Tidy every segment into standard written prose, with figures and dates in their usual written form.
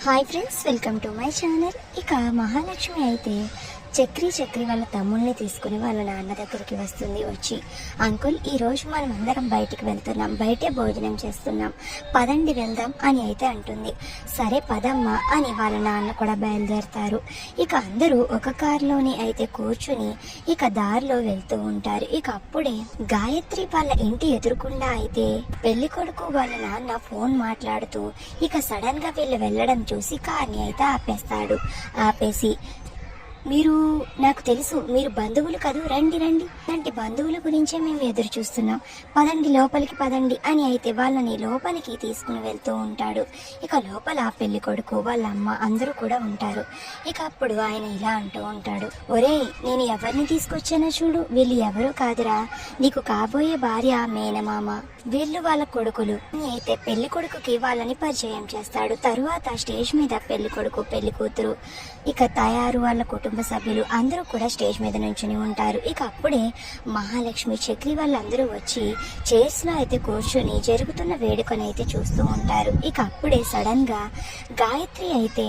Hi friends, welcome to my channel. ఇక మహాలక్ష్మి అయితే చక్రి వాళ్ళ తమ్ముళ్ళని తీసుకుని వాళ్ళ నాన్న దగ్గరికి వచ్చి అంకుల్, ఈరోజు మనం అందరం బయటికి వెళ్తున్నాం, బయటే భోజనం చేస్తున్నాం, పదండి వెళ్దాం అని అయితే అంటుంది. సరే పదమ్మా అని వాళ్ళ నాన్న కూడా బయలుదేరతారు. ఇక అందరూ ఒక కారులోని అయితే కూర్చుని ఇక దారిలో వెళ్తూ ఉంటారు. ఇక అప్పుడే గాయత్రి వాళ్ళ ఇంటి ఎదురుకుండా అయితే పెళ్లి కొడుకు వాళ్ళ నాన్న ఫోన్ మాట్లాడుతూ ఇక సడన్ గా వీళ్ళు వెళ్ళడం చూసి కార్ని అయితే ఆపేస్తాడు. ఆపేసి, మీరు నాకు తెలుసు, మీరు బంధువులు కదూ, రండి రండి, అలాంటి బంధువుల గురించే మేము ఎదురు చూస్తున్నాం, పదండి లోపలికి పదండి అని అయితే వాళ్ళని లోపలికి తీసుకుని వెళ్తూ ఉంటాడు. ఇక లోపల పెళ్లి కొడుకు వాళ్ళ అమ్మ అందరూ కూడా ఉంటారు. ఇక అప్పుడు ఆయన ఇలా అంటూ ఉంటాడు, ఒరేయ్, నేను ఎవరిని తీసుకొచ్చానో చూడు, వీళ్ళు ఎవరో కాదురా, నీకు కాబోయే భార్య మేనమామ, వీళ్ళు వాళ్ళ కొడుకులు అని అయితే పెళ్లి కొడుకుకి వాళ్ళని పరిచయం చేస్తాడు. తరువాత స్టేజ్ మీద పెళ్లి కొడుకు పెళ్లి కూతురు ఇక తయారు వాళ్ళ కుటుంబ సభ్యులు అందరూ కూడా స్టేజ్ మీద నుంచుని ఉంటారు. ఇక అప్పుడే మహాలక్ష్మి చక్రి వాళ్ళందరూ వచ్చి చైర్స్ లో అయితే కూర్చొని జరుగుతున్న వేడుకను అయితే చూస్తూ ఉంటారు. ఇక అప్పుడే సడన్ గా గాయత్రి అయితే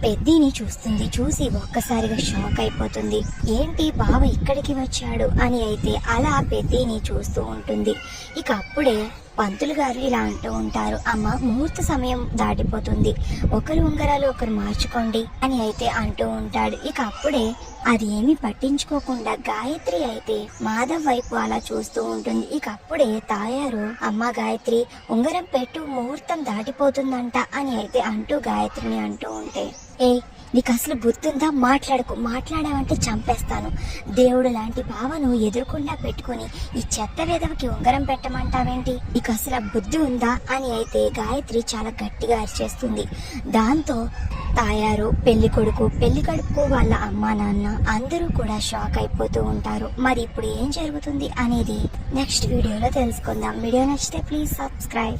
పెద్దిని చూస్తుంది. చూసి ఒక్కసారిగా షాక్ అయిపోతుంది. ఏంటి బావ ఇక్కడికి వచ్చాడు అని అయితే అలా పెద్దిని చూస్తూ ఉంటుంది. ఇక అప్పుడే పంతులు గారు ఇలా అంటూ ఉంటారు, అమ్మ ముహూర్త సమయం దాటిపోతుంది, ఒకరు ఉంగరాలు ఒకరు మార్చుకోండి అని అయితే అంటూ ఉంటాడు. ఇక అప్పుడే అది ఏమీ పట్టించుకోకుండా గాయత్రి అయితే మాధవ్ వైపు అలా చూస్తూ ఉంటుంది. ఇక అప్పుడే తాయారు, అమ్మ గాయత్రి ఉంగరం పెట్టు, ముహూర్తం దాటిపోతుందంట అని అయితే అంటూ గాయత్రిని అంటూ ఉంటే, నీకు అసలు బుద్ధుందా, మాట్లాడావంటే చంపేస్తాను, దేవుడు లాంటి భావను ఎదురుకుండా పెట్టుకుని ఈ చెత్త వేదవకి ఉంగరం పెట్టమంటావేంటి, నీకు అసలు బుద్ధి ఉందా అని అయితే గాయత్రి చాలా గట్టిగా అరిచేస్తుంది. దాంతో తాయారు పెళ్లి కొడుకు వాళ్ళ అమ్మా నాన్న అందరూ కూడా షాక్ అయిపోతూ ఉంటారు. మరి ఇప్పుడు ఏం జరుగుతుంది అనేది నెక్స్ట్ వీడియోలో తెలుసుకుందాం. వీడియో నచ్చితే ప్లీజ్ సబ్స్క్రైబ్.